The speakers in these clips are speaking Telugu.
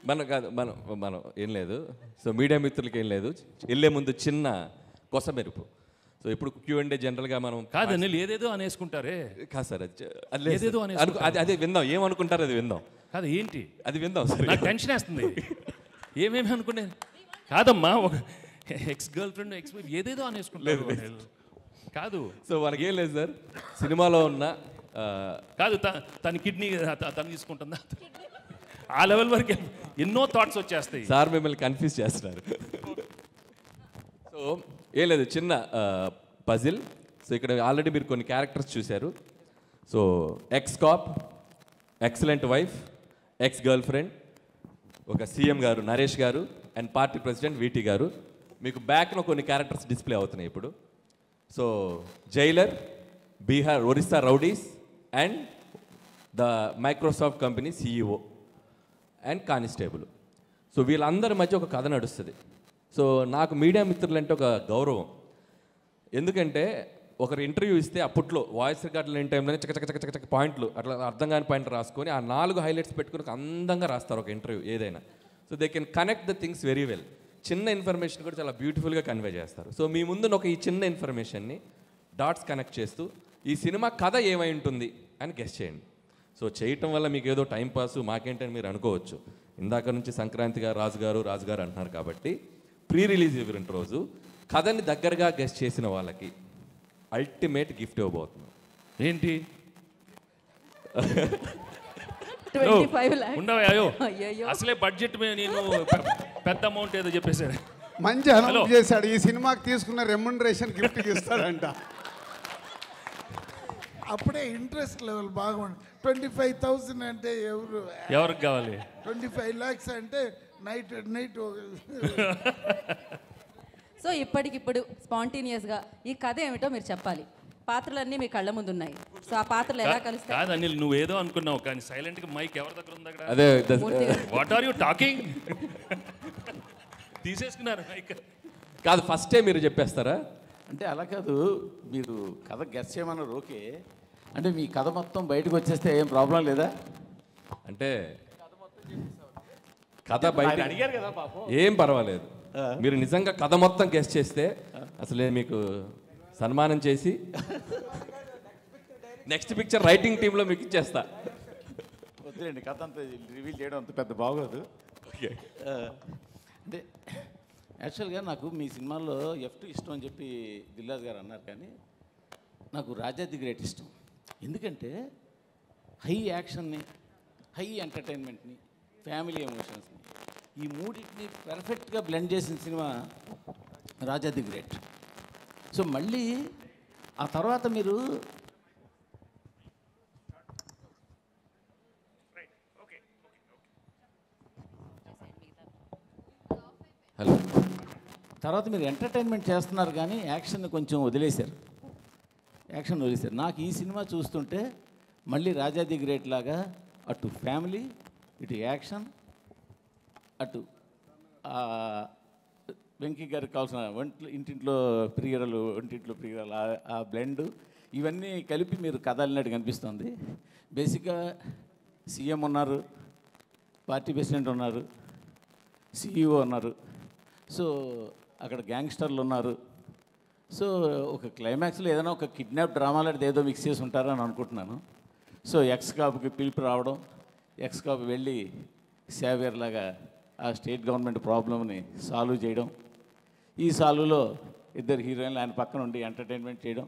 మనం కాదు మనం మనం ఏం లేదు. సో మీడియా మిత్రులకి ఏం లేదు, వెళ్ళే ముందు చిన్న కొసమెరుపు. సో ఇప్పుడు Q&A జనరల్గా మనం కాదు అనిల్, ఏదేదో అనేసుకుంటారే. కాదు సార్, అది లేదు ఏదేదో సార్. అదే విందాం, ఏమనుకుంటారు అది విందాం. కాదు ఏంటి అది విందాం సార్. నాకు టెన్షన్ వేస్తుంది. ఏమేమి అనుకునే కాదమ్మా, ఒక ex girl friend ex wife ఏదేదో అనేసుకుంటారు అనిల్. కాదు సో మనకేం లేదు సార్, సినిమాలో ఉన్న కాదు తన కిడ్నీ తను తీసుకుంటుందా, ఆ లెవెల్ వరకు ఎన్నో థాట్స్ వచ్చేస్తాయి. సార్ మిమ్మల్ని కన్ఫ్యూజ్ చేస్తున్నారు. సో ఏం లేదు, చిన్న పజిల్. సో ఇక్కడ ఆల్రెడీ మీరు కొన్ని క్యారెక్టర్స్ చూశారు. So X cap, excellent wife, ex girl friend, ఒక సీఎం గారు నరేష్ గారు అండ్ పార్టీ ప్రెసిడెంట్ వీటీ గారు. మీకు బ్యాక్లో కొన్ని క్యారెక్టర్స్ డిస్ప్లే అవుతున్నాయి ఇప్పుడు. So Jailer, Bihar Orissa rowdies and the Microsoft company CEO and constable. So వీళ్ళందరి మధ్య ఒక కథ నడుస్తుంది. సో నాకు మీడియా మిత్రులంటే ఒక గౌరవం. ఎందుకంటే ఒకరు ఇంటర్వ్యూ ఇస్తే అప్పట్లో వాయిస్ రికార్డులు లేని టైంలోనే చక్క పాయింట్లు అట్లా అర్థం కాని పాయింట్ రాసుకొని ఆ 4 హైలైట్స్ పెట్టుకుని అందంగా రాస్తారు ఒక ఇంటర్వ్యూ ఏదైనా. So they can connect the things very well. చిన్న ఇన్ఫర్మేషన్ కూడా చాలా బ్యూటిఫుల్గా కన్వే చేస్తారు. సో మీ ముందు ఈ చిన్న ఇన్ఫర్మేషన్ని డాట్స్ కనెక్ట్ చేస్తూ ఈ సినిమా కథ ఏమై ఉంటుంది అని గెస్ చేయండి. సో చేయటం వల్ల మీకు ఏదో టైంపాస్ మాకేంటని మీరు అనుకోవచ్చు. ఇందాక నుంచి సంక్రాంతిగా రాజుగారు అంటున్నారు కాబట్టి ప్రీ రిలీజ్ ఈవెంట్ రోజు కథని దగ్గరగా గెస్ చేసిన వాళ్ళకి అల్టిమేట్ గిఫ్ట్ ఇవ్వబోతున్నాం. ఏంటి 25 lakhs. ఉండవయ్యో, అయ్యయ్యో. అసలే బడ్జెట్ నేను పెద్ద అమౌంట్ ఏదో చెప్పేశారు. మంచి అనౌన్స్ చేశాడు, ఈ సినిమాకి తీసుకున్న రెమ్యునరేషన్ గిఫ్ట్ ఇస్తాడంట. అప్పుడే ఇంట్రెస్ట్ లెవెల్ బాగుంది. 25,000 అంటే ఎవరికి కావాలి? 25 lakhs అంటే నైట్ సో ఇప్పటికిప్పుడు స్పాంటేనియస్గా ఈ కథ ఏమిటో మీరు చెప్పాలి. పాత్రలన్నీ మీ కళ్ళ ముందు ఉన్నాయి. సో ఆ పాత్రలు ఎలా కలుస్తాయి? కాదు అనిల్, నువ్వు ఏదో అనుకున్నావు కానీ సైలెంట్ గా మైక్ ఎవరి దగ్గర ఉంది అక్కడ? అదే వాట్ ఆర్ యూ టాకింగ్? తీసేసుకున్నారు మైక్. కాదు, ఫస్టే మీరు చెప్పేస్తారా? అంటే అలా కాదు, మీరు కథ గెస్ చేయమన్నారు ఓకే. అంటే మీ కథ మొత్తం బయటకు వచ్చేస్తే ఏం ప్రాబ్లం లేదా? అంటే కథ బయట అడిగారు కదా పాపం. ఏం పర్వాలేదు. మీరు నిజంగా కథ మొత్తం గెస్ చేస్తే అసలే మీకు సన్మానం చేసి నెక్స్ట్ పిక్చర్ రైటింగ్ టీంలో మీకు ఇచ్చేస్తా. వద్దులేండి, కథ అంతా రివీల్ చేయడం అంత పెద్ద బాగోదు. ఓకే. అంటే యాక్చువల్గా నాకు మీ సినిమాల్లో F2 ఇష్టం అని చెప్పి దిల్రాజు గారు అన్నారు, కానీ నాకు రాజా ది గ్రేట్ ఇష్టం. ఎందుకంటే హై యాక్షన్ని, హై ఎంటర్టైన్మెంట్ని, ఫ్యామిలీ ఎమోషన్స్ని, ఈ మూడింటిని పర్ఫెక్ట్గా బ్లెండ్ చేసిన cinema Raja the great. So మళ్ళీ ఆ తర్వాత మీరు హలో తర్వాత మీరు ఎంటర్టైన్మెంట్ చేస్తున్నారు కానీ యాక్షన్ కొంచెం వదిలేశారు. నాకు ఈ సినిమా చూస్తుంటే మళ్ళీ రాజా ది గ్రేట్ లాగా అటు ఫ్యామిలీ, ఇటు యాక్షన్, అటు వెంకీ గారికి కావాల్సిన ఇంటింట్లో ప్రియురాలు, ఒంటింట్లో ప్రియురాలు, ఆ బ్లెండ్ ఇవన్నీ కలిపి మీరు కథ అల్లినట్టు కనిపిస్తుంది. బేసిక్గా సీఎం ఉన్నారు, పార్టీ ప్రెసిడెంట్ ఉన్నారు, CEO ఉన్నారు, సో అక్కడ గ్యాంగ్స్టర్లు ఉన్నారు. సో ఒక క్లైమాక్స్లో ఏదైనా ఒక కిడ్నాప్ డ్రామా లాంటిది ఏదో మిక్స్ చేసి ఉంటారని అనుకుంటున్నాను. సో ఎక్స్ కాపుకి పిలుపు రావడం, ఎక్స్ కాపు వెళ్ళి సేవియర్ లాగా ఆ స్టేట్ గవర్నమెంట్ ప్రాబ్లమ్ని సాల్వ్ చేయడం, ఈ సాల్వ్లో ఇద్దరు హీరోయిన్లు ఆయన పక్కన ఉండి ఎంటర్టైన్మెంట్ చేయడం,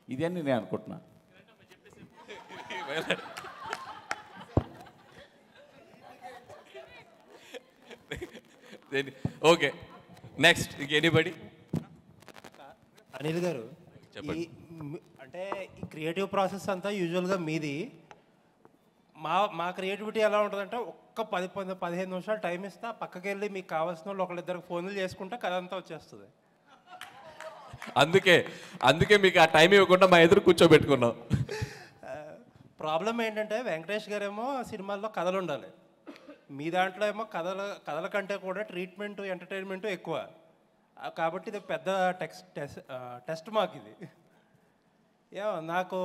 ఇదన్నీ నేను అనుకుంటున్నాను. Okay, next anybody? అనిల్ గారు, అంటే ఈ క్రియేటివ్ ప్రాసెస్ అంతా యూజువల్గా మీది. మా క్రియేటివిటీ ఎలా ఉంటుందంటే ఒక్క 10-15 నిమిషాలు టైం ఇస్తా, పక్కకి వెళ్ళి మీకు కావాల్సిన వాళ్ళు ఒకళ్ళిద్దరికి ఫోన్లు చేసుకుంటే కథ అంతా వచ్చేస్తుంది. అందుకే మీకు ఆ టైం ఇవ్వకుండా మా ఎదురు కూర్చోబెట్టుకున్నాం. ప్రాబ్లం ఏంటంటే వెంకటేష్ గారేమో సినిమాల్లో కథలు ఉండాలి, మీ దాంట్లో ఏమో కథల కంటే కూడా ట్రీట్మెంట్, ఎంటర్టైన్మెంట్ ఎక్కువ. కాబట్టి ఇది పెద్ద టెస్ట్ మాకు ఇది. నాకు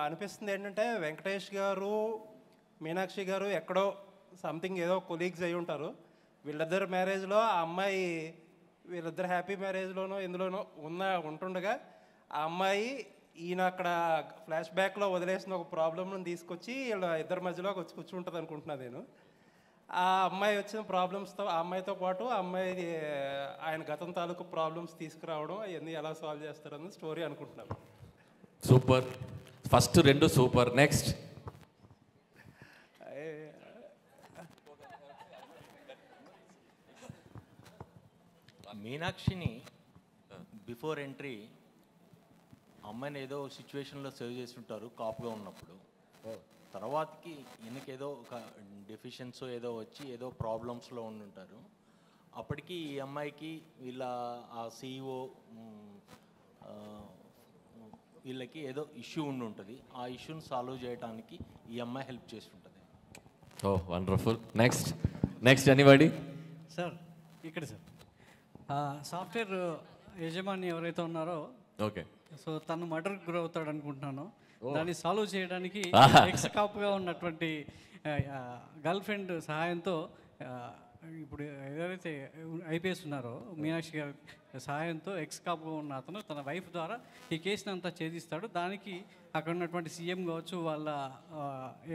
అనిపిస్తుంది ఏంటంటే వెంకటేష్ గారు, మీనాక్షి గారు ఎక్కడో సంథింగ్ ఏదో కొలీగ్స్ అయి ఉంటారు. వీళ్ళిద్దరు మ్యారేజ్లో ఆ అమ్మాయి వీళ్ళిద్దరు హ్యాపీ మ్యారేజ్లోనో ఎందులోనో ఉంటుండగా ఆ అమ్మాయి ఈయన అక్కడ ఫ్లాష్ బ్యాక్లో వదిలేసిన ఒక ప్రాబ్లమ్ను తీసుకొచ్చి వీళ్ళ ఇద్దరి మధ్యలో వచ్చి కూర్చుంటుంది అనుకుంటున్నా నేను. ఆ అమ్మాయి వచ్చిన ప్రాబ్లమ్స్తో ఆ అమ్మాయితో పాటు ఆ అమ్మాయి ఆయన గతం తాలూకు ప్రాబ్లమ్స్ తీసుకురావడం అవన్నీ ఎలా సాల్వ్ చేస్తారన్న స్టోరీ అనుకుంటున్నాను. Super, first 2 super. నెక్స్ట్ మీనాక్షిని బిఫోర్ ఎంట్రీ అమ్మాయిని ఏదో సిచ్యువేషన్లో సేవ్ చేసి ఉంటారు కాపుగా ఉన్నప్పుడు. తర్వాతకి ఈయనకేదో ఒక డెఫిషియన్సో ఏదో వచ్చి ఏదో ప్రాబ్లమ్స్లో ఉండుంటారు. అప్పటికి ఈ అమ్మాయికి వీళ్ళ ఆ CEO వీళ్ళకి ఏదో ఇష్యూ ఉండి ఉంటుంది. ఆ ఇష్యూని సాల్వ్ చేయడానికి ఈ అమ్మాయి హెల్ప్ చేసి ఉంటుంది. ఓ వండర్ఫుల్. Next anybody? సార్ ఇక్కడ సార్ సాఫ్ట్వేర్ యజమాని ఎవరైతే ఉన్నారో ఓకే, సో తను మర్డర్కి గురవుతాడు అనుకుంటున్నాను. దాన్ని సాల్వ్ చేయడానికి ఎక్స్ కాపుగా ఉన్నటువంటి గర్ల్ ఫ్రెండ్ సహాయంతో ఇప్పుడు ఎవరైతే IPS ఉన్నారో మీనాక్షి గారి సహాయంతో ఎక్స్ కాపుగా ఉన్న అతను తన వైఫ్ ద్వారా ఈ కేసుని అంతా ఛేదిస్తాడు. దానికి అక్కడ ఉన్నటువంటి CM కావచ్చు, వాళ్ళ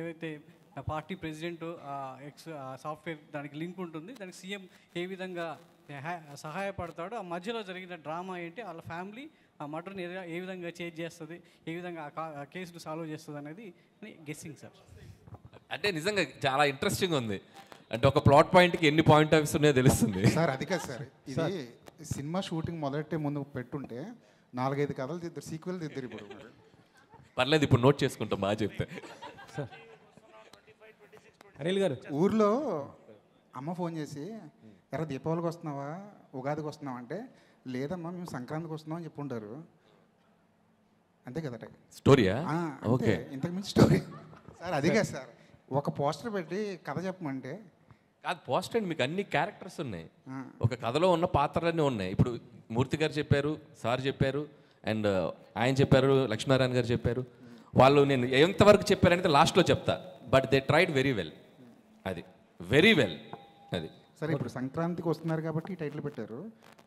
ఏవైతే పార్టీ ప్రెసిడెంట్ ఎక్స్ సాఫ్ట్వేర్ దానికి లింక్ ఉంటుంది. దానికి CM ఏ విధంగా సహాయపడతాడు, ఆ మధ్యలో జరిగిన డ్రామా ఏంటి, వాళ్ళ ఫ్యామిలీ ఆ మర్డర్ని ఏ విధంగా చేంజ్ చేస్తుంది, ఏ విధంగా ఆ కేసును సాల్వ్ చేస్తుంది అనేది గెస్సింగ్ సార్. అంటే నిజంగా చాలా ఇంట్రెస్టింగ్ ఉంది. అంటే ఒక ప్లాట్ పాయింట్కి ఎన్ని పాయింట్ ఆఫ్ వ్యూస్ ఉన్నాయో తెలుస్తుంది. సార్ అది కాదు సార్, ఇది సినిమా షూటింగ్ మొదలెట్టే ముందు పెట్టుంటే 4-5 కథలు తిద్దరు, సీక్వెల్ తిద్దరు. ఇప్పుడు పర్లేదు, ఇప్పుడు నోట్ చేసుకుంటాం. బాగా చెప్తే అనిల్ గారు, ఊర్లో అమ్మ ఫోన్ చేసి ఎర్ర దీపావళికి వస్తున్నావా, ఉగాదికి వస్తున్నావా అంటే, లేదమ్మా మేము సంక్రాంతికి వస్తున్నాం అని చెప్పుంటారు. అంతే కదా స్టోరీయా? ఓకే, ఇంతకు మించి స్టోరీ సార్ అది కాదు సార్. ఒక పోస్టర్ పెట్టి కథ చెప్పమంటే కాదు, పోస్టర్ అండి, మీకు అన్ని క్యారెక్టర్స్ ఉన్నాయి, ఒక కథలో ఉన్న పాత్రలన్నీ ఉన్నాయి. ఇప్పుడు మూర్తి గారు చెప్పారు, సార్ చెప్పారు, అండ్ ఆయన చెప్పారు, లక్ష్మీనారాయణ గారు చెప్పారు. వాళ్ళు నేను ఎంతవరకు చెప్పారంటే లాస్ట్లో చెప్తా, but they tried very well. అది వెరీ వెల్. అది సరే, ఇప్పుడు సంక్రాంతికి వస్తున్నారు కాబట్టి ఈ టైటిల్ పెట్టారు.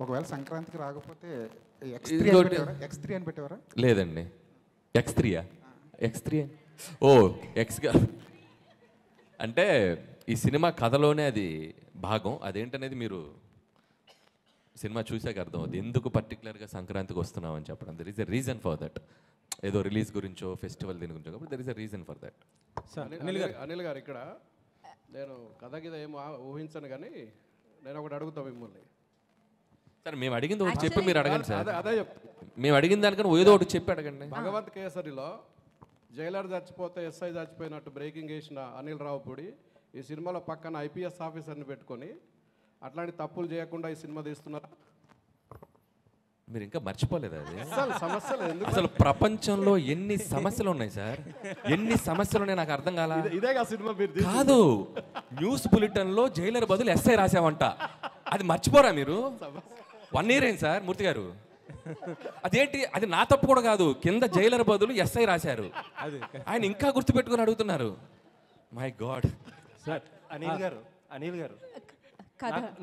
ఒకవేళ సంక్రాంతికి రాకపోతే X3 అని పెట్టేవారా? లేదండి, X3యా? X3 ఓ ఎక్స్గా అంటే ఈ సినిమా కథలోనే అది భాగం. అదేంటనేది మీరు సినిమా చూసాక అర్థం అవుతుంది, ఎందుకు పర్టికులర్గా సంక్రాంతికి వస్తున్నాం అని చెప్పడం. There is a reason for that. ఏదో రిలీజ్ గురించో ఫెస్టివల్ దీని గురించో, కాబట్టి there is a reason for that. Anil గారు, ఇక్కడ నేను కథ కింద ఏం ఊహించను, కానీ నేను ఒకటి అడుగుతా మిమ్మల్ని. సార్ మేము అడిగింది ఒకటి చెప్పి మీరు అడగండి సార్. అదే చెప్తా, మేము అడిగిన దానికన్నా ఏదో ఒకటి చెప్పి అడగండి. భగవంత్ కేసరిలో జైలర్ చచ్చిపోతే SI చచ్చిపోయినట్టు బ్రేకింగ్ వేసిన అనిల్ రావుపూడి ఈ సినిమాలో పక్కన IPS ఆఫీసర్ని పెట్టుకొని అట్లాంటి తప్పులు చేయకుండా ఈ సినిమా తీస్తున్నారు. మీరు ఇంకా మర్చిపోలేదు అది. సమస్యలు ఎందుకు? అసలు ప్రపంచంలో ఎన్ని సమస్యలు ఉన్నాయి సార్, ఎన్ని సమస్యలు ఉన్నాయి నాకు అర్థం కాల. ఇదే సినిమా కాదు, న్యూస్ బులెటిన్లో జైలర్ బదులు SI రాసామంట. అది మర్చిపోరా మీరు? 1 year అయింది సార్ మూర్తి గారు. అదేంటి, అది నా తప్పు కూడా కాదు, కింద జైలర్ బదులు SI రాశారు. ఆయన ఇంకా గుర్తుపెట్టుకుని అడుగుతున్నారు. My God. సార్ అనిల్ గారు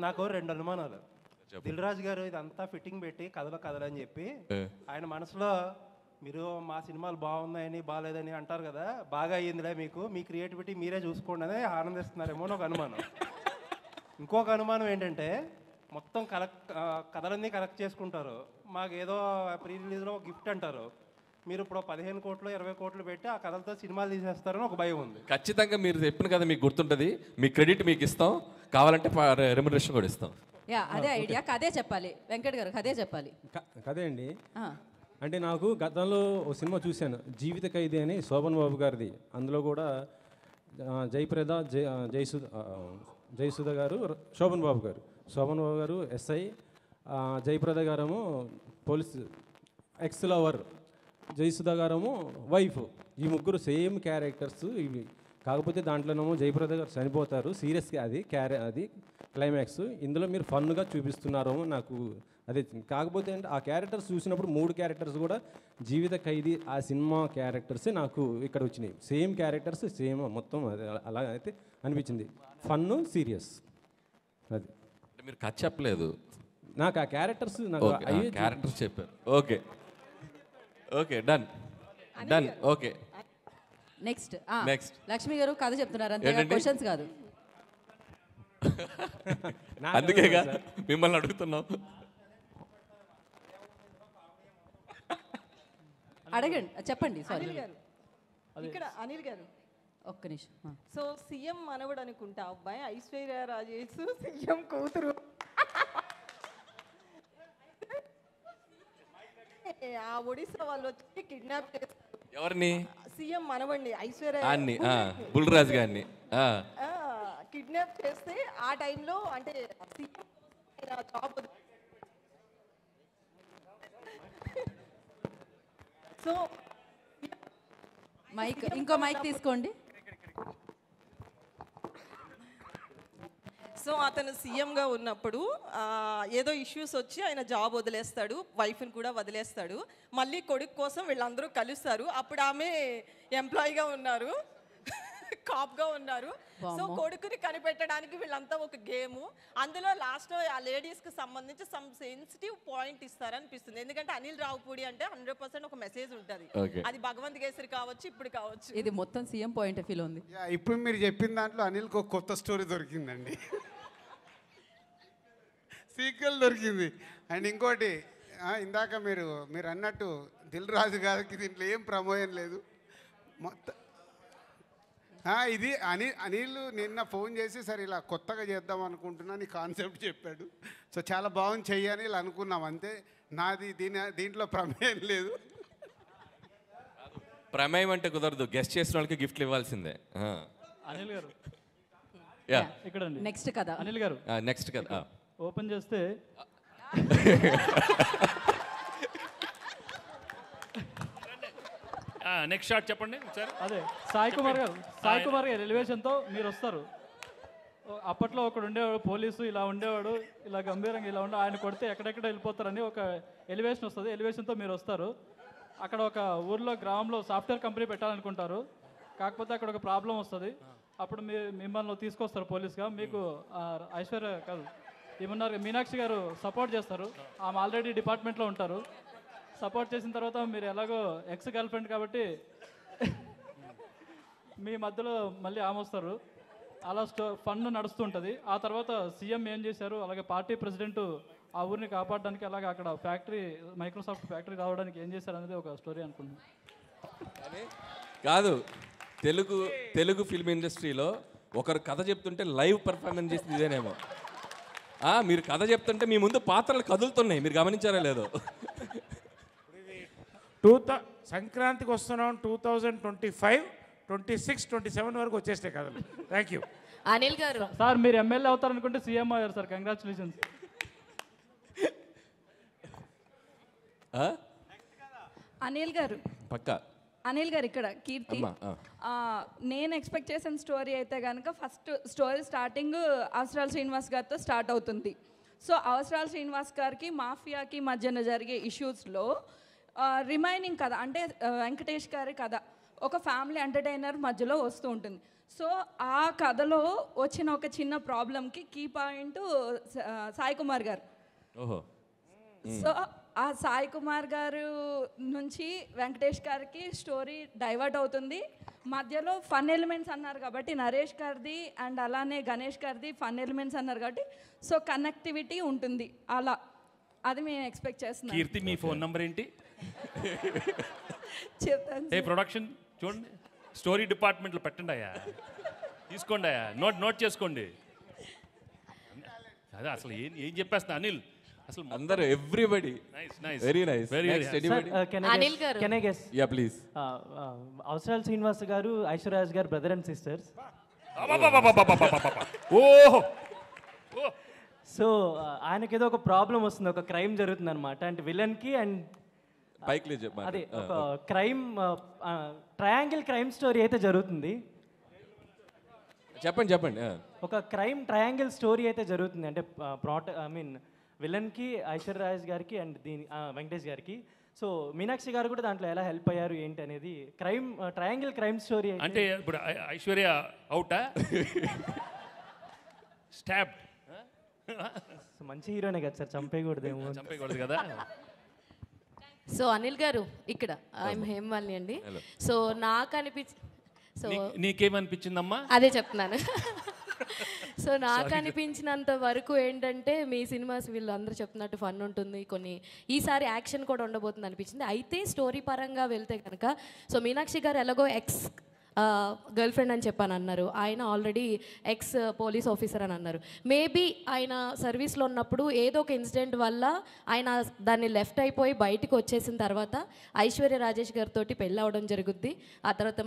నాకు 2 అనుమానాలు. దిల్ రాజు గారు ఇదంతా ఫిట్టింగ్ పెట్టి కథలని చెప్పి ఆయన మనసులో మీరు మా సినిమాలు బాగున్నాయని బాగాలేదని అంటారు కదా, బాగా అయ్యిందిలే మీకు, మీ క్రియేటివిటీ మీరే చూసుకోండి అని ఆనందిస్తున్నారేమో అని ఒక అనుమానం. ఇంకొక అనుమానం ఏంటంటే, మొత్తం కథలన్నీ కలెక్ట్ చేసుకుంటారు, మాకేదో ప్రీ రిలీజ్లో గిఫ్ట్ అంటారు, మీరు ఇప్పుడు 15 కోట్లు 20 కోట్లు పెట్టి ఆ కథలతో సినిమాలు తీసేస్తారని ఒక భయం ఉంది. ఖచ్చితంగా మీరు చెప్పిన కదా మీకు గుర్తుంటుంది, మీ క్రెడిట్ మీకు ఇస్తాం, కావాలంటే రెమ్యునరేషన్ కూడా ఇస్తాం. యా, అదే ఐడియా. కథే చెప్పాలి వెంకట్ గారు, కథే చెప్పాలి. కదే అండి. అంటే నాకు గతంలో ఒక సినిమా చూశాను, జీవిత ఖైదీ అని, శోభన్ బాబు గారిది. అందులో కూడా జయప్రద, జయసుధ గారు, శోభన్ బాబు గారు SI, జయప్రద గారేమో పోలీస్ ఎక్స్ లవర్, జయసుధ గారేమో వైఫ్. ఈ ముగ్గురు సేమ్ క్యారెక్టర్స్ ఇవి. కాకపోతే దాంట్లోనేమో జయప్రద గారు చనిపోతారు, సీరియస్గా అది క్లైమాక్స్. ఇందులో మీరు ఫన్గా చూపిస్తున్నారేమో నాకు అదే. కాకపోతే అంటే ఆ క్యారెక్టర్స్ చూసినప్పుడు 3 క్యారెక్టర్స్ కూడా జీవిత ఖైదీ ఆ సినిమా క్యారెక్టర్సే నాకు ఇక్కడ వచ్చినాయి. సేమ్ క్యారెక్టర్స్, సేమ్ మొత్తం అలా అయితే అనిపించింది. Fun, serious. అది అంటే మీరు కథ చెప్పలేదు, నాకు ఆ క్యారెక్టర్స్ నాకు అయ్యే క్యారెక్టర్స్ చెప్పారు. Okay okay, done done. Okay next next Lakshmi గారు కథ చెప్తున్నారు అంతే, ఏంటండి? క్వశ్చన్స్ కాదు. అందుకేగా మిమ్మల్ని అడుగుతున్నాం. అడగండి, చెప్పండి. సారీ, అనిల్ గారు ఇక్కడ అనిల్ గారు ఒక్క నిమిషం. సో సీఎం మనవడు అనుకుంటా అబ్బాయి, ఐశ్వర్య రాజేష్ సీఎం కూతురు. ఆ ఒడిశా వాళ్ళు వచ్చి కిడ్నాప్ చేస్తారు ఎవరిని? సీఎం మనవండి ఐశ్వర్య అన్ని బుల్రాజు గారిని కిడ్నాప్ చేస్తే ఆ టైంలో అంటే సీఎం జాబ్. సో మైక్, ఇంకో మైక్ తీసుకోండి. సో అతను సీఎంగా ఉన్నప్పుడు ఏదో ఇష్యూస్ వచ్చి ఆయన జాబ్ వదిలేస్తాడు, వైఫ్ని కూడా వదిలేస్తాడు. మళ్ళీ కొడుకు కోసం వీళ్ళందరూ కలుస్తారు. అప్పుడు ఆమె ఎంప్లాయీగా ఉన్నారు, కాప్గా ఉన్నారు. సో కొడుకుని కనిపెట్టడానికి వీళ్ళంతా ఒక గేమ్. అందులో లాస్ట్లో ఆ లేడీస్కి సంబంధించి సమ్ సెన్సిటివ్ పాయింట్ ఇస్తారనిపిస్తుంది. ఎందుకంటే అనిల్ రావుపూడి అంటే 100% ఒక మెసేజ్ ఉంటుంది. అది భగవంత్ కేసరి కావచ్చు, ఇప్పుడు కావచ్చు. ఇది మొత్తం సీఎం పాయింట్ ఆఫ్ వ్యూలో ఉంది. ఇప్పుడు మీరు చెప్పిన దాంట్లో అనిల్కి ఒక కొత్త స్టోరీ దొరికిందండి, సీక్వెల్ దొరికింది. అండ్ ఇంకోటి ఇందాక మీరు అన్నట్టు దిల్ రాజు గారికి దీంట్లో ఏం ప్రమోయం లేదు మొత్తం. ఇది అనిల్ నిన్న ఫోన్ చేసి సరే ఇలా కొత్తగా చేద్దాం అనుకుంటున్నా నీ కాన్సెప్ట్ చెప్పాడు. సో చాలా బాగుంది చెయ్యని ఇలా అనుకున్నాం అంతే. నాది దీంట్లో ప్రమేయం లేదు. ప్రమేయం అంటే కుదరదు, గెస్ట్ చేసిన వాళ్ళకి గిఫ్ట్లు ఇవ్వాల్సిందే. అనిల్ గారు ఇక్కడ నెక్స్ట్ కదా అనిల్ గారు నెక్స్ట్ కదా ఓపెన్ చేస్తే నెక్స్ట్ షాట్ చెప్పండి సార్. అదే సాయి కుమార్ గారు ఎలివేషన్తో మీరు వస్తారు. అప్పట్లో ఒకడు ఉండేవాడు పోలీసు, ఇలా ఉండేవాడు, ఇలా గంభీరంగా ఇలా ఉండే, ఆయన కొడితే ఎక్కడెక్కడ వెళ్ళిపోతారని ఒక ఎలివేషన్ వస్తుంది. ఎలివేషన్తో మీరు వస్తారు. అక్కడ ఒక ఊర్లో గ్రామంలో సాఫ్ట్వేర్ కంపెనీ పెట్టాలనుకుంటారు. కాకపోతే అక్కడ ఒక ప్రాబ్లం వస్తుంది. అప్పుడు మిమ్మల్ని తీసుకొస్తారు పోలీస్గా. మీకు ఐశ్వర్య కాదు ఏమన్నారు మీనాక్షి గారు సపోర్ట్ చేస్తారు. ఆమె ఆల్రెడీ డిపార్ట్మెంట్లో ఉంటారు. సపోర్ట్ చేసిన తర్వాత మీరు ఎలాగో ఎక్స్ గర్ల్ ఫ్రెండ్ కాబట్టి మీ మధ్యలో మళ్ళీ ఆమె వస్తారు. అలా ఫండ్ నడుస్తూ ఉంటుంది. ఆ తర్వాత సీఎం ఏం చేశారు, అలాగే పార్టీ ప్రెసిడెంట్ ఆ ఊరిని కాపాడడానికి, అలాగే అక్కడ ఫ్యాక్టరీ మైక్రోసాఫ్ట్ ఫ్యాక్టరీ రావడానికి ఏం చేశారు అనేది ఒక స్టోరీ అనుకుంటున్నాను. కాదు, తెలుగు ఫిల్మ్ ఇండస్ట్రీలో ఒకరు కథ చెప్తుంటే లైవ్ పర్ఫార్మెన్స్ చేసింది ఇదేనేమో. మీరు కథ చెప్తుంటే మీ ముందు పాత్రలు కదులుతున్నాయి, మీరు గమనించారా లేదో. సంక్రాంతికి వస్తున్నాం 2025, 26, 27 వరకు వచ్చేస్తాయి కథలు. థ్యాంక్ యూ అనిల్ గారు. సార్ మీరు ఎమ్మెల్యే అవుతారనుకుంటే సీఎం అయ్యారు సార్, కంగ్రాచులేషన్స్. అనిల్ గారు పక్కా అనిల్ గారు ఇక్కడ కీర్తి. నేను ఎక్స్పెక్ట్ చేసిన స్టోరీ అయితే కనుక ఫస్ట్ స్టోరీ స్టార్టింగ్ అవసరాల శ్రీనివాస్ గారితో స్టార్ట్ అవుతుంది. సో అవసరాల శ్రీనివాస్ గారికి మాఫియాకి మధ్యన జరిగే ఇష్యూస్లో రిమైనింగ్ కథ అంటే వెంకటేష్ గారి కథ ఒక ఫ్యామిలీ ఎంటర్టైనర్ మధ్యలో వస్తూ ఉంటుంది. సో ఆ కథలో వచ్చిన ఒక చిన్న ప్రాబ్లంకి కీ పాయింట్ సాయి కుమార్ గారు. సో ఆ సాయి కుమార్ గారు నుంచి వెంకటేష్ గారికి స్టోరీ డైవర్ట్ అవుతుంది. మధ్యలో ఫన్ ఎలిమెంట్స్ అన్నారు కాబట్టి నరేష్ గారిది అండ్ అలానే గణేష్ గారిది ఫన్ ఎలిమెంట్స్ అన్నారు కాబట్టి సో కనెక్టివిటీ ఉంటుంది. అలా అది మేము ఎక్స్పెక్ట్ చేస్తున్నాం. కీర్తి మీ ఫోన్ నంబర్ ఏంటి? చెప్తాను. ప్రొడక్షన్ చూడండి, స్టోరీ డిపార్ట్మెంట్లో పెట్టండి అయ్యా, తీసుకోండి అయ్యా, నోట్ చేసుకోండి. అదే అసలు ఏం చెప్పేస్తున్నా అనిల్, అసలు అందరూ everybody very nice. Anil garu can I guess? Yeah please. Avasarala Srinivas garu Aishwaryaraj garu brother and sisters. ఓహో. సో ఆయనకి ఏదో ఒక ప్రాబ్లం వస్తుంది, ఒక క్రైమ్ జరుగుతుంది అనమాట. అంటే విలన్కి అండ్ అదే ఒక క్రైమ్ ట్రయాంగిల్ క్రైమ్ స్టోరీ అయితే జరుగుతుంది. చెప్పండి. ఒక క్రైమ్ ట్రయాంగిల్ స్టోరీ అయితే జరుగుతుంది. అంటే విలన్కి ఐశ్వర్యరాజ్ గారికి అండ్ వెంకటేష్ గారికి. సో మీనాక్షి గారు కూడా దాంట్లో ఎలా హెల్ప్ అయ్యారు ఏంటి అనేది ట్రయాంగిల్ క్రైమ్ స్టోరీ. అంటే ఇప్పుడు ఐశ్వర్య అవుటా స్టాబ్ మంచి హీరోనే కదా సార్, చంపేయకూడదేమో. చంపేయకూడదు కదా. సో అనిల్ గారు ఇక్కడ ఐఎమ్ హేమవాలిని అండి. సో నాకు సో నీకేమనిపించిందమ్మా? అదే చెప్తున్నాను. సో నాకు అనిపించినంత వరకు ఏంటంటే మీ సినిమాస్ వీళ్ళు అందరూ చెప్తున్నట్టు ఫన్ ఉంటుంది, కొన్ని ఈసారి యాక్షన్ కూడా ఉండబోతుంది అనిపించింది. అయితే స్టోరీ పరంగా వెళ్తే కనుక సో మీనాక్షి గారు ఎలాగో ఎక్స్ గర్ల్ ఫ్రెండ్ అని చెప్పాను అన్నారు, ఆయన ఆల్రెడీ ఎక్స్ పోలీస్ ఆఫీసర్ అని అన్నారు. మేబీ ఆయన సర్వీస్లో ఉన్నప్పుడు ఏదో ఒక ఇన్సిడెంట్ వల్ల ఆయన దాన్ని లెఫ్ట్ అయిపోయి బయటకు వచ్చేసిన తర్వాత ఐశ్వర్య రాజేష్ గారితో పెళ్ళి అవ్వడం జరుగుద్ది. ఆ తర్వాత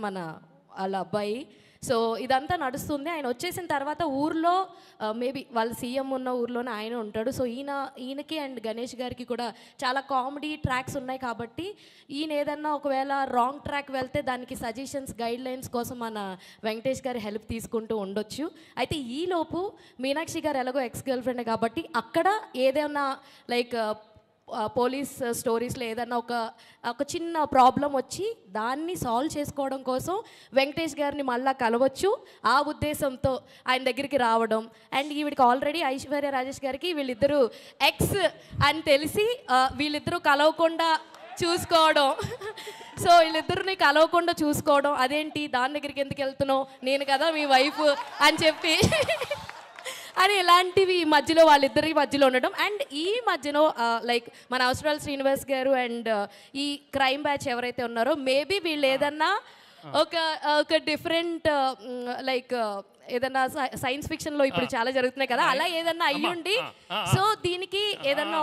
వాళ్ళ అబ్బాయి. సో ఇదంతా నడుస్తుంది. ఆయన వచ్చేసిన తర్వాత ఊర్లో మేబీ వాళ్ళ సీఎం ఉన్న ఊర్లోనే ఆయన ఉంటాడు. సో ఈయనకి అండ్ గణేష్ గారికి కూడా చాలా కామెడీ ట్రాక్స్ ఉన్నాయి కాబట్టి ఈయన ఏదన్నా ఒకవేళ రాంగ్ ట్రాక్ వెళ్తే దానికి సజెషన్స్ గైడ్ లైన్స్ కోసం మన వెంకటేష్ గారి హెల్ప్ తీసుకుంటూ ఉండొచ్చు. అయితే ఈలోపు మీనాక్షి గారు ఎలాగో ఎక్స్ గర్ల్ ఫ్రెండ్ కాబట్టి అక్కడ ఏదైనా లైక్ పోలీస్ స్టోరీస్లో ఏదన్నా ఒక చిన్న ప్రాబ్లం వచ్చి దాన్ని సాల్వ్ చేసుకోవడం కోసం వెంకటేష్ గారిని మళ్ళీ కలవచ్చు. ఆ ఉద్దేశంతో ఆయన దగ్గరికి రావడం అండ్ ఈవిడికి ఆల్రెడీ ఐశ్వర్య రాజేష్ గారికి వీళ్ళిద్దరూ ఎక్స్ అని తెలిసి వీళ్ళిద్దరూ కలవకుండా చూసుకోవడం. సో వీళ్ళిద్దరిని కలవకుండా చూసుకోవడం, అదేంటి దాని దగ్గరికి ఎందుకు వెళ్తున్నావు, నేను కదా మీ వైఫ్ అని చెప్పి అని ఇలాంటివి మధ్యలో వాళ్ళిద్దరి మధ్యలో ఉండడం. అండ్ ఈ మధ్యలో లైక్ మన అవసరాల శ్రీనివాస్ గారు అండ్ ఈ క్రైమ్ బ్యాచ్ ఎవరైతే ఉన్నారో మేబీ వీళ్ళు ఏదన్నా ఒక డిఫరెంట్ లైక్ ఏదన్నా సైన్స్ ఫిక్షన్లో ఇప్పుడు చాలా జరుగుతున్నాయి కదా, అలా ఏదన్నా అయ్యుండి సో దీనికి ఏదన్నా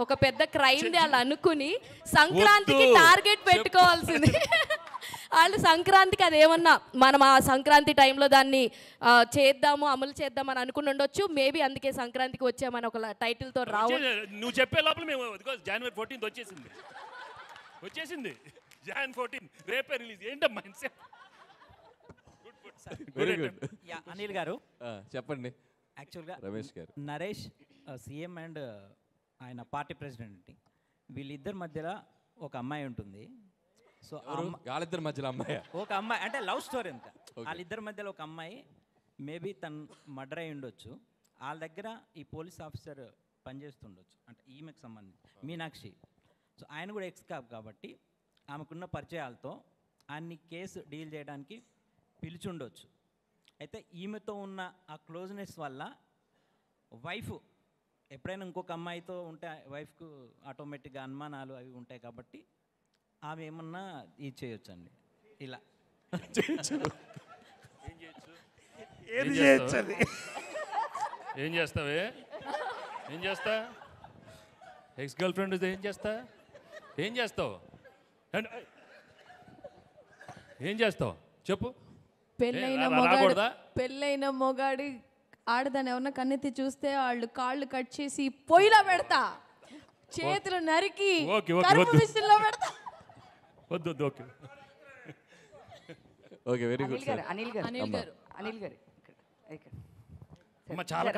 ఒక పెద్ద క్రైమ్ వాళ్ళు అనుకుని సంక్రాంతికి టార్గెట్ పెట్టుకోవాల్సింది. వాళ్ళు సంక్రాంతికి అదేమన్నా మనం ఆ సంక్రాంతి టైంలో దాన్ని చేద్దాము అమలు చేద్దాం అని అనుకుని ఉండొచ్చు. మేబీ అందుకే సంక్రాంతికి వచ్చామని ఒక టైటిల్తో రావు. నువ్వు చెప్పే లోపల మేము జనవరి 14 వచ్చేసింది. Jan 14 రేపే రిలీజ్. ఏంటమ్మా వెరీ గుడ్. అనిల్ గారు చెప్పండి. యాక్చువల్గా రమేష్ గారు, నరేష్ సీఎం అండ్ ఆయన పార్టీ ప్రెసిడెంట్, వీళ్ళిద్దరి మధ్యలో ఒక అమ్మాయి ఉంటుంది. సో వాళ్ళిద్దరి మధ్యలో అమ్మాయి, ఒక అమ్మాయి అంటే లవ్ స్టోరీ అంతా. వాళ్ళిద్దరి మధ్యలో ఒక అమ్మాయి మేబీ తను మర్డర్ అయి ఉండొచ్చు. వాళ్ళ దగ్గర ఈ పోలీస్ ఆఫీసర్ పనిచేస్తుండొచ్చు, అంటే ఈమెకు సంబంధించి మీనాక్షి. సో ఆయన కూడా ఎక్స్ కాప్ కాబట్టి ఆమెకున్న పరిచయాలతో ఆయన్ని కేసు డీల్ చేయడానికి పిలిచుండొచ్చు. అయితే ఈమెతో ఉన్న ఆ క్లోజ్నెస్ వల్ల వైఫ్ ఎప్పుడైనా ఇంకొక అమ్మాయితో ఉంటే వైఫ్కు ఆటోమేటిక్గా అనుమానాలు అవి ఉంటాయి కాబట్టి ఆమె ఏమన్నా ఇది చేయొచ్చండి ఇలా ఏం చేస్తావే? ఏం చేస్తా? ఎక్స్ గర్ల్ ఫ్రెండ్ ఏం చేస్తావు? ఏం చేస్తావు చెప్పు. పెళ్ళైన మొగాడి ఆడదాన్ని ఎవరన్నా కన్నెత్తి చూస్తే వాళ్ళు కాళ్ళు కట్ చేసి పొయ్యిలో పెడతా, చేతులు నరికి మిషన్లో పెడతా. వద్దు. Okay very good. అనిల్ గారు చాలా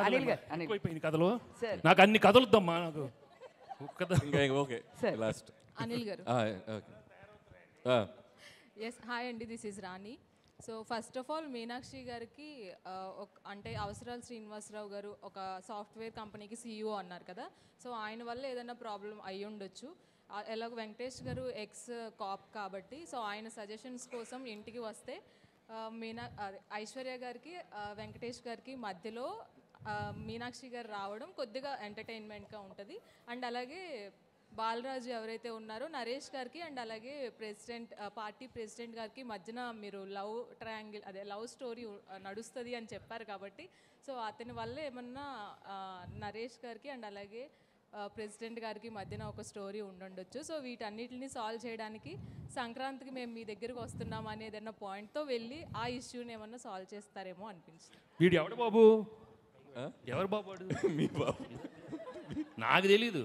ఎక్కువైపోయింది కథలు. నాకు అన్ని కథలు వద్దమ్మా. నాకు ఓకే లాస్ట్ అనిల్ గారు. ఎస్ హాయ్ అండి, this is Rani. So first of all Meenakshi గారికి అంటే అవసరాల శ్రీనివాసరావు గారు ఒక సాఫ్ట్వేర్ కంపెనీకి CEO అన్నారు కదా, సో ఆయన వల్ల ఏదైనా ప్రాబ్లం అయి ఉండొచ్చు. ఎలాగో వెంకటేష్ గారు ఎక్స్ కాప్ కాబట్టి సో ఆయన సజెషన్స్ కోసం ఇంటికి వస్తే ఐశ్వర్య గారికి వెంకటేష్ గారికి మధ్యలో మీనాక్షి గారు రావడం కొద్దిగా ఎంటర్టైన్మెంట్గా ఉంటుంది. అండ్ అలాగే బాలరాజు ఎవరైతే ఉన్నారో నరేష్ గారికి అండ్ అలాగే పార్టీ ప్రెసిడెంట్ గారికి మధ్యన మీరు లవ్ ట్రయాంగిల్ లవ్ స్టోరీ నడుస్తుంది అని చెప్పారు కాబట్టి సో అతని వల్ల ఏమన్నా నరేష్ గారికి అండ్ అలాగే ప్రెసిడెంట్ గారికి మధ్యన ఒక స్టోరీ ఉండొచ్చు. సో వీటన్నిటిని సాల్వ్ చేయడానికి సంక్రాంతికి మేము మీ దగ్గరికి వస్తున్నాం అనే ఏదైనా పాయింట్తో వెళ్ళి ఆ ఇష్యూని ఏమన్నా సాల్వ్ చేస్తారేమో అనిపించింది. వీడు ఎవడు బాబు? ఎవరు బాబు వాడు? మీ బాబు. నాకు తెలీదు.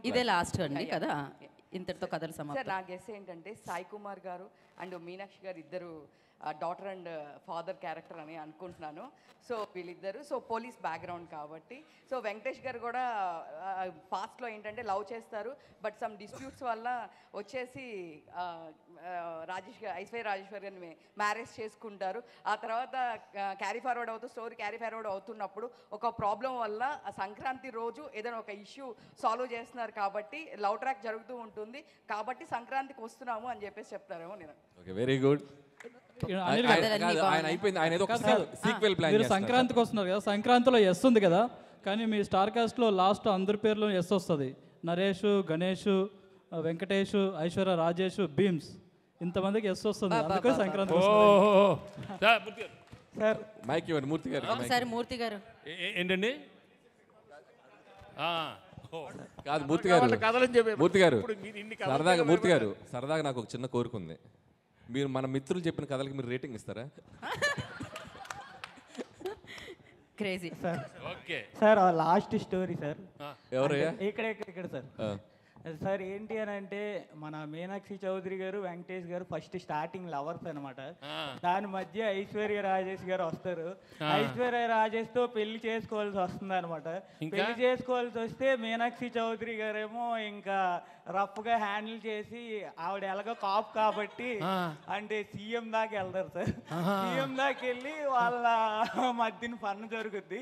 ఇదే లాస్ట్ అండి కదా, ఇంతటితో కథలు సార్. నా గెస్ ఏంటంటే సాయి కుమార్ గారు అండ్ మీనాక్షి గారు ఇద్దరు డాటర్ అండ్ ఫాదర్ క్యారెక్టర్ అని అనుకుంటున్నాను. సో వీళ్ళిద్దరు పోలీస్ బ్యాక్గ్రౌండ్ కాబట్టి వెంకటేష్ గారు కూడా పాస్ట్లో ఏంటంటే లవ్ చేస్తారు, బట్ సమ్ డిస్ప్యూట్స్ వల్ల వచ్చేసి ఐశ్వర్య రాజేశ్వర్ గారిని మ్యారేజ్ చేసుకుంటారు. ఆ తర్వాత స్టోరీ క్యారీ ఫార్వర్డ్ అవుతున్నప్పుడు ఒక ప్రాబ్లం వల్ల సంక్రాంతి రోజు ఏదైనా ఒక ఇష్యూ సాల్వ్ చేస్తున్నారు కాబట్టి లవ్ ట్రాక్ జరుగుతూ ఉంటుంది కాబట్టి సంక్రాంతికి వస్తున్నాము అని చెప్పేసి చెప్తారేమో నేను. Very good. మీరు సంక్రాంతికి వస్తున్నారు కదా, సంక్రాంతిలో ఎస్ ఉంది కదా, కానీ మీ స్టార్ కాస్ట్లో లాస్ట్ అందరి పేర్లు ఎస్ వస్తుంది. నరేష్, గణేష్, వెంకటేష్, ఐశ్వర్య రాజేష్, భీమ్స్, ఇంతమందికి ఎస్ వస్తుంది. అందుకే సంక్రాంతి సార్ మైక్ ఇవ్వండి మూర్తి గారు. ఒకసారి మూర్తి గారు ఏంటండి? కాదు మూర్తి గారు సరదాగా నాకు ఒక చిన్న కోరిక ఉంది. మీరు మన మిత్రులు చెప్పిన కథలకి మీరు రేటింగ్ ఇస్తారా? Crazy okay sir last story sir. ఎవరయ్యా? ఇక్కడ సార్. సార్ ఏంటి అని అంటే మన మీనాక్షి చౌదరి గారు వెంకటేష్ గారు ఫస్ట్ స్టార్టింగ్ లవర్స్ అనమాట. దాని మధ్య ఐశ్వర్య రాజేష్ గారు వస్తారు. ఐశ్వర్య రాజేష్ తో పెళ్లి చేసుకోవాల్సి వస్తుంది అనమాట. పెళ్లి చేసుకోవాల్సి వస్తే మీనాక్షి చౌదరి గారేమో ఇంకా రఫ్ గా హ్యాండిల్ చేసి ఆవిడ ఎలాగో కాపు కాబట్టి అంటే సీఎం దాకా వెళ్తారు సార్. సీఎం దాకా వెళ్ళి వాళ్ళ మధ్యన పన్ను జరుగుద్ది.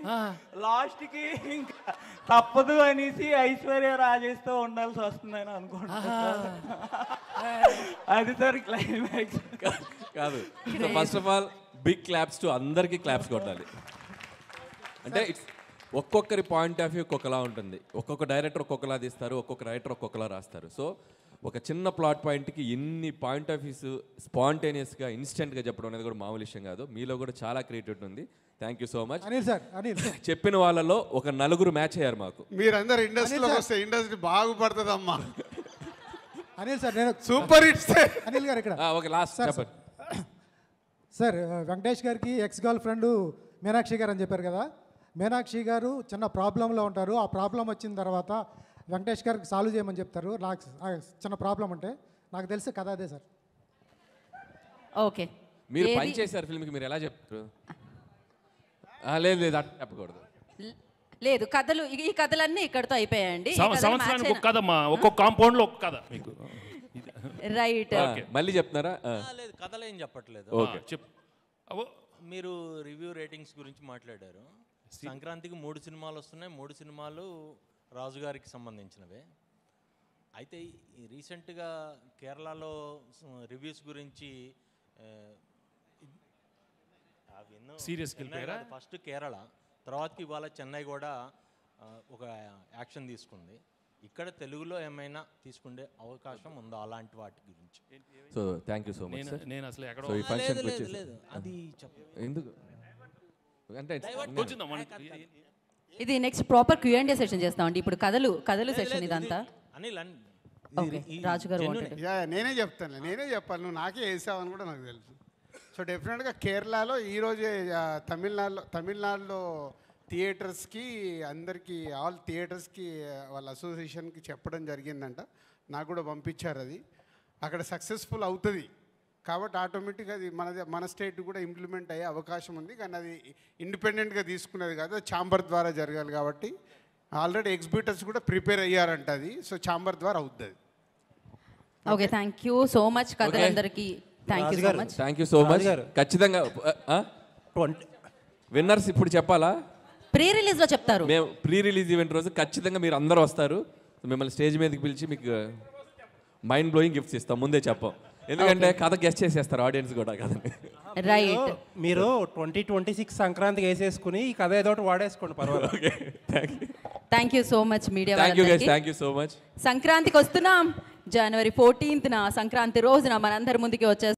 లాస్ట్ కి ఇంకా తప్పదు అనేసి ఐశ్వర్య రాజేష్ తో ఉండాల్సి వస్తుందని అనుకుంటున్నాను. అది సార్ క్లైమాక్స్. కాదు, first of all big claps to అందరికీ క్లాప్స్ కొట్టాలి. అంటే ఇట్స్ ఒక్కొక్కరి పాయింట్ ఆఫ్ వ్యూ ఒక్కొక్కలా ఉంటుంది. ఒక్కొక్క డైరెక్టర్ ఒక్కొక్కలా తీస్తారు, ఒక్కొక్క రైటర్ ఒక్కొక్కలా రాస్తారు. సో ఒక చిన్న ప్లాట్ పాయింట్కి ఇన్ని పాయింట్ ఆఫ్ వ్యూస్ స్పాంటేనియస్గా ఇన్స్టెంట్గా చెప్పడం అనేది కూడా మామూలు విషయం కాదు. మీలో కూడా చాలా క్రియేటివిటీ ఉంది. Thank you so much Anil sir. చెప్పిన వాళ్ళలో ఒక నలుగురు మ్యాచ్ అయ్యారు మాకు. మీరందరూ ఇండస్ట్రీలోకి వస్తే ఇండస్ట్రీ బాగుపడుతుందమ్మా. అనిల్ సార్ నేను సూపర్ హిట్స్. అనిల్ గారు ఇక్కడ ఓకే లాస్ట్ చెప్పండి సార్. వెంకటేష్ గారికి ఎక్స్ గర్ల్ ఫ్రెండ్ మీనాక్షి గారు అని చెప్పారు కదా. మీనాక్షి గారు చిన్న ప్రాబ్లంలో ఉంటారు. ఆ ప్రాబ్లం వచ్చిన తర్వాత వెంకటేష్ గారికి సాల్వ్ చేయమని చెప్తారు. నాకు చిన్న ప్రాబ్లం ఉంటే నాకు తెలిసి కథ అదే సార్. ఓకే, మీరు పని చేశారు ఫిల్మ్కి, మీరు ఎలా చెప్తారు? లేదు అట్లా చెప్పకూడదు. లేదు, కథలు ఈ కథలన్నీ ఇక్కడతో అయిపోయాయండి. సంవత్సరానికి ఒక కథమ్మా, ఒక్కొక్క కాంపౌండ్ లో ఒక కథ మీకు. రైట్, మళ్ళీ చెప్తున్నారా? లేదు, కథలు ఏం చెప్పట్లేదు. చెప్పు. మీరు రివ్యూ రేటింగ్స్ గురించి మాట్లాడారు. సంక్రాంతికి 3 సినిమాలు వస్తున్నాయి. 3 సినిమాలు రాజుగారికి సంబంధించినవే. అయితే రీసెంట్గా కేరళలో రివ్యూస్ గురించి సీరియస్కి వెళ్ళిపోయారా? ఫస్ట్ కేరళ, తర్వాతకి ఇవాళ చెన్నై కూడా ఒక యాక్షన్ తీసుకుంది. ఇక్కడ తెలుగులో ఏమైనా తీసుకునే అవకాశం ఉందా అలాంటి వాటి గురించి? So thank you so much sir. నేను అసలు ఎక్కడ సో ఈ ఫంక్షన్కి వచ్చేసి అది ఎందుకు అంటే ఇది నెక్స్ట్ ప్రాపర్ Q&A సెషన్ చేస్తామండి. ఇప్పుడు కథలు సెషన్ ఇదంతా. ఓకే, రాజు గారు నేనే చెప్తాను, నేనే చెప్పాలి, నువ్వు నాకే వేసావని కూడా నాకు తెలుసు. సో డెఫినెట్గా కేరళలో ఈరోజే తమిళనాడులో థియేటర్స్కి అందరికీ ఆల్ థియేటర్స్కి వాళ్ళ అసోసియేషన్కి చెప్పడం జరిగిందంట. నాకు కూడా పంపించారు. అది అక్కడ సక్సెస్ఫుల్ అవుతుంది కాబట్టి ఆటోమేటిక్గా అది మన స్టేట్ కూడా ఇంప్లిమెంట్ అయ్యే అవకాశం ఉంది. కానీ అది ఇండిపెండెంట్గా తీసుకునేది కాదు, ఛాంబర్ ద్వారా జరగాలి కాబట్టి ఆల్రెడీ ఎగ్జిబిటర్స్ కూడా ప్రిపేర్ అయ్యారంట అది. సో ఛాంబర్ ద్వారా అవుతుంది. Okay, thank you so much కథలందరికీ. Thank you so much. ఖచ్చితంగా విన్నర్స్ ఇప్పుడు చెప్పాలా? ప్రీ రిలీజ్లో చెప్తారు. మేము ప్రీ రిలీజ్ ఈవెంట్ రోజు ఖచ్చితంగా మీరు అందరూ వస్తారు. మిమ్మల్ని స్టేజ్ మీదకి పిలిచి మీకు మైండ్ బ్లోయింగ్ గిఫ్ట్స్ ఇస్తాం. ముందే చెప్పాం, ఎందుకంటే కథ గెస్ట్ చేసేస్తారు ఆడియన్స్ కూడా కథని. రైట్, మీరు 2026 సంక్రాంతికి వేసేసుకుని ఈ కథ ఏదో ఒకటి వాడేసుకోండి, పర్వాలేదు. Thank you so much media. Thank you so much. సంక్రాంతికి వస్తున్నాం. జనవరి 14న సంక్రాంతి రోజున మనందరి ముందుకి వచ్చేస్తాం.